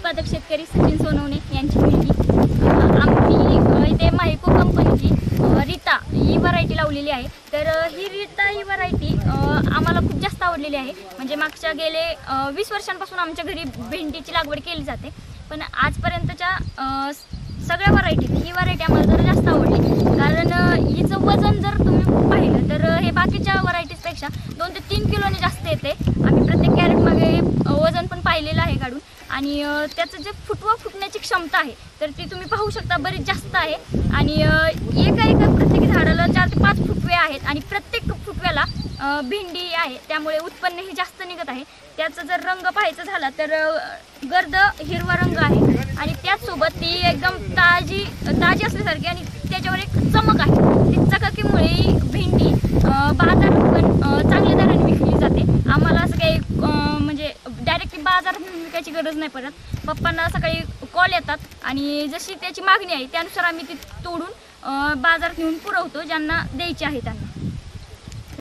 उत्पादक शेतकरी सचिन सोनवणे यांची मुलगी आम्ही इथे मायको कंपनीची रीता ही व्हरायटी लावलेली आहे। तर ही रीता ही व्हरायटी आम्हाला खूप जास्त आवडलेली आहे। म्हणजे मागच्या गेले 20 वर्षांपासून आमच्या घरी भेंडीची लागवड केली जाते, पण आजपर्यंतच्या सगळ्या व्हरायटीत ही व्हरायटी आम्हाला जरा जास्त आवडली। कारण हिचं वजन जर तुम्ही पाहिलं तर हे बाकीच्या व्हरायटीजपेक्षा 2 ते 3 किलोने जास्त येते। आम्ही प्रत्येक कॅरेटमागे वजन पण पाहिलेलं आहे काढून, आणि त्याचं जे फुटण्याची क्षमता आहे तर ती तुम्ही पाहू शकता, बरीच जास्त आहे। आणि एका प्रत्येक झाडाला 4 ते 5 फुटवे आहेत आणि प्रत्येक फुटव्याला भेंडी आहे, त्यामुळे उत्पन्नही जास्त निघत आहे। त्याचा जर रंग पाहायचा झाला तर गर्द हिरवा रंग आहे आणि त्याचसोबत ती एकदम ताजी असल्यासारखी, आणि त्याच्यावर एक चमक आहे। ती चकाकीमुळे भेंडी बाजारात पण चांगल्या दराने विकली जाते। आम्हाला असं काही म्हणजे डायरेक्टली बाजारात विकायची गरज नाही पडत। पप्पांना सकाळी कॉल येतात आणि जशी त्याची मागणी आहे त्यानुसार आम्ही ती तोडून बाजारात नेऊन पुरवतो, ज्यांना द्यायची आहे त्यांना।